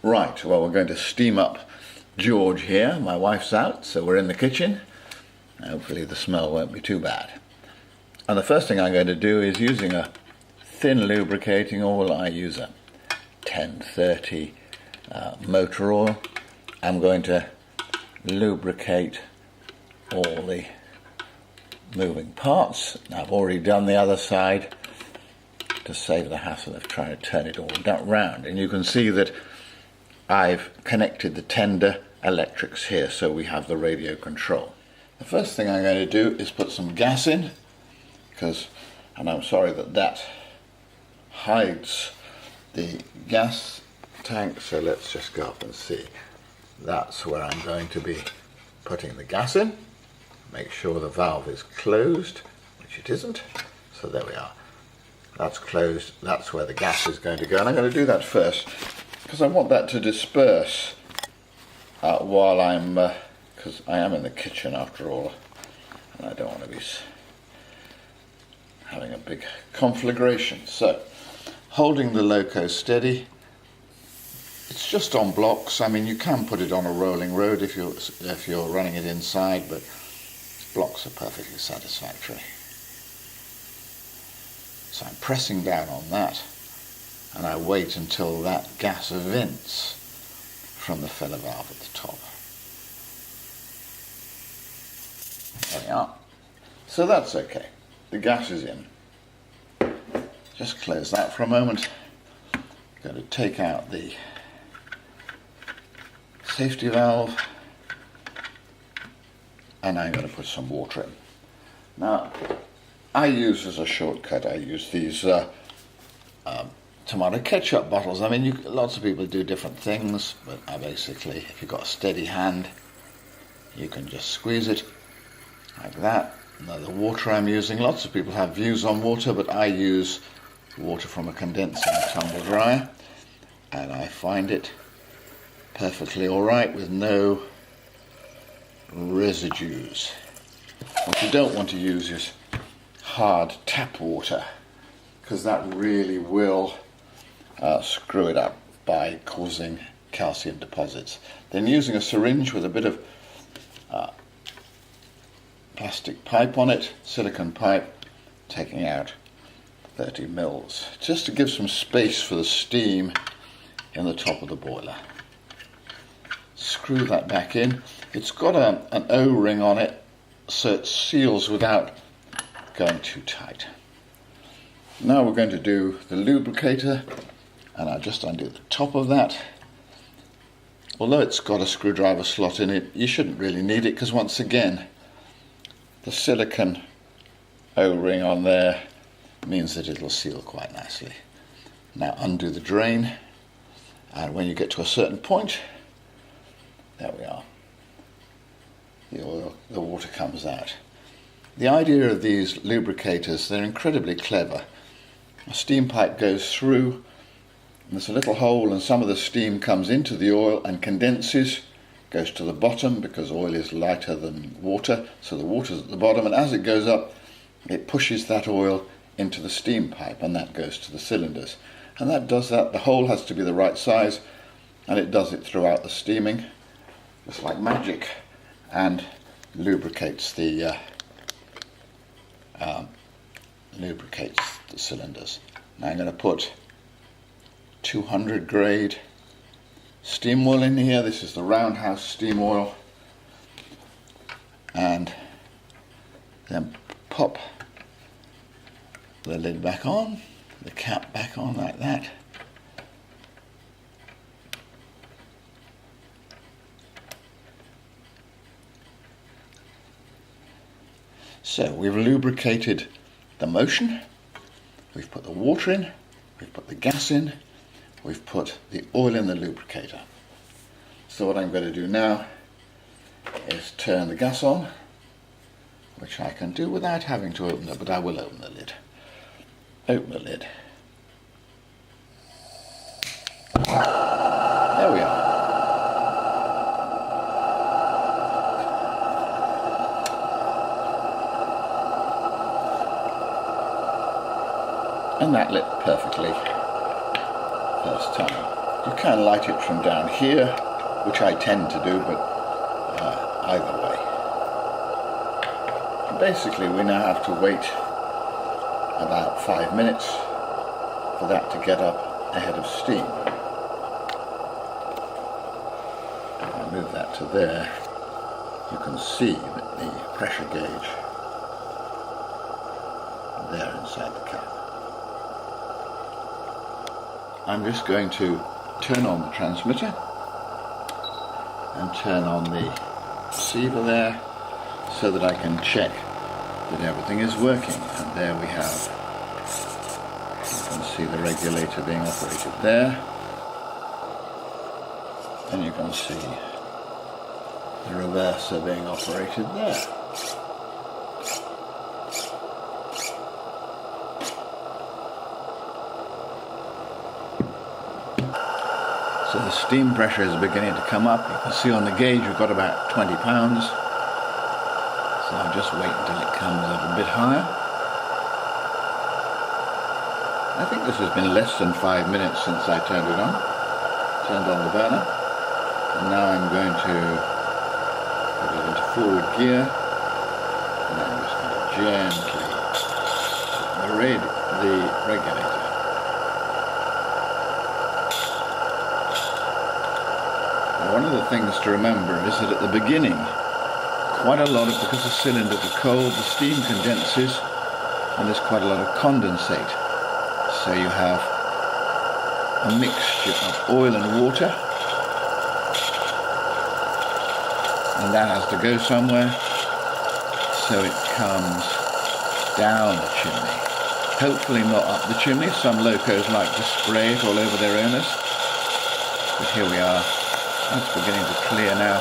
Right, well, we're going to steam up George here. My wife's out, so we're in the kitchen. Hopefully the smell won't be too bad. And the first thing I'm going to do is, using a thin lubricating oil, I use a 1030 motor oil. I'm going to lubricate all the moving parts. I've already done the other side to save the hassle of trying to turn it all round. And you can see that I've connected the tender electrics here, so we have the radio control. The first thing I'm going to do is put some gas in, and I'm sorry that hides the gas tank, so let's just go up and see. That's where I'm going to be putting the gas in. Make sure the valve is closed, which it isn't, so there we are. That's closed, that's where the gas is going to go, and I'm going to do that first because I want that to disperse while I'm, because I am in the kitchen after all, and I don't want to be having a big conflagration. So, holding the loco steady, it's just on blocks. I mean, you can put it on a rolling road if you're running it inside, but blocks are perfectly satisfactory. So I'm pressing down on that, and I wait until that gas vents from the filler valve at the top. There we are. So that's okay. The gas is in. Just close that for a moment. I'm going to take out the safety valve, and I'm going to put some water in. Now, I use, as a shortcut, I use these tomato ketchup bottles. I mean, lots of people do different things, but I basically, if you've got a steady hand, you can just squeeze it like that. Now, the water I'm using, lots of people have views on water, but I use water from a condensing tumble dryer, and I find it perfectly all right with no residues. What you don't want to use is hard tap water, because that really will screw it up by causing calcium deposits. Then using a syringe with a bit of plastic pipe on it, silicone pipe, taking out 30 mils, just to give some space for the steam in the top of the boiler. Screw that back in. It's got an O-ring on it, so it seals without going too tight. Now we're going to do the lubricator, and I'll just undo the top of that. Although it's got a screwdriver slot in it, you shouldn't really need it, because once again, the silicone O-ring on there means that it'll seal quite nicely. Now undo the drain, and when you get to a certain point, there we are. The water comes out. The idea of these lubricators, they're incredibly clever. A steam pipe goes through, and there's a little hole, and some of the steam comes into the oil and condenses, goes to the bottom because oil is lighter than water, so the water's at the bottom, and as it goes up, it pushes that oil into the steam pipe, and that goes to the cylinders. And that does that. The hole has to be the right size, and it does it throughout the steaming, just like magic, and lubricates the cylinders. Now I'm going to put 200 grade steam oil in here. This is the Roundhouse steam oil, and then pop the lid back on, the cap back on like that. So we've lubricated the motion, we've put the water in, we've put the gas in, we've put the oil in the lubricator. So what I'm going to do now is turn the gas on, which I can do without having to open it, but I will open the lid. Open the lid. There we are. And that lit perfectly first time. You can light it from down here, which I tend to do, but either way. Basically, we now have to wait about 5 minutes for that to get up ahead of steam. If I move that to there, you can see that the pressure gauge there inside the cap. I'm just going to turn on the transmitter and turn on the receiver there so that I can check that everything is working. And there we have, you can see the regulator being operated there, and you can see the reverser being operated there. So the steam pressure is beginning to come up. You can see on the gauge we've got about 20 pounds. So I'll just wait until it comes up a bit higher. I think this has been less than 5 minutes since I turned it on. Turned on the burner. And now I'm going to put it into forward gear. And I'm just going to gently raise the regulator. One of the things to remember is that at the beginning, quite a lot of, because the cylinders are cold, the steam condenses and there's quite a lot of condensate. So you have a mixture of oil and water, and that has to go somewhere, so it comes down the chimney. Hopefully not up the chimney. Some locos like to spray it all over their owners, but here we are. That's beginning to clear now.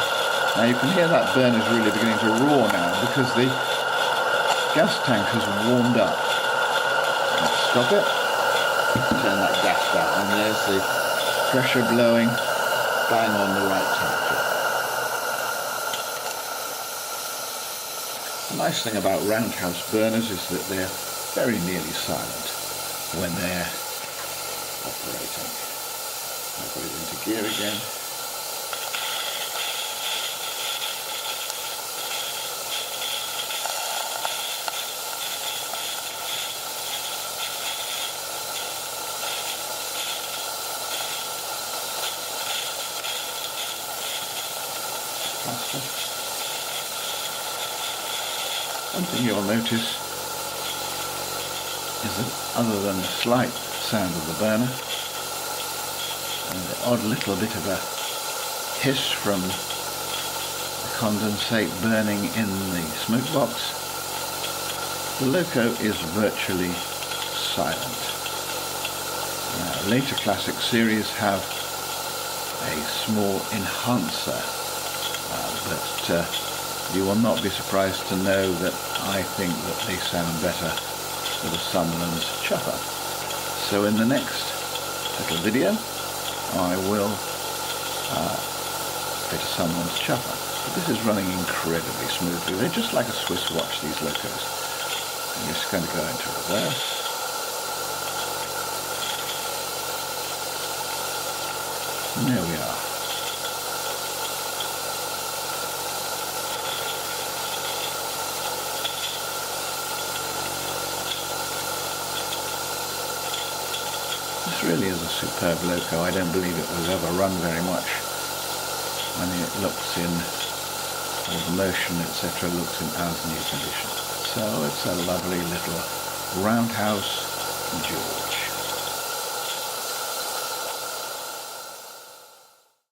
Now you can hear that burner's really beginning to roar now because the gas tank has warmed up. Let's stop it. Turn that gas down, and there's the pressure blowing bang on the right temperature. The nice thing about roundhouse burners is that they're very nearly silent when they're operating. I'll put it into gear again. One thing you'll notice is that other than the slight sound of the burner and the odd little bit of a hiss from the condensate burning in the smoke box, the loco is virtually silent. Now, later classic series have a small enhancer, but you will not be surprised to know that I think that they sound better with a Sunderland chopper. So in the next little video I will fit a Sunderland chopper. But this is running incredibly smoothly. They're just like a Swiss watch, these locos. I'm just going to go into reverse. And there we are. This really is a superb loco. I don't believe it was ever run very much. I mean, it looks in, all the motion, etc., looks in as new condition. So it's a lovely little Roundhouse George.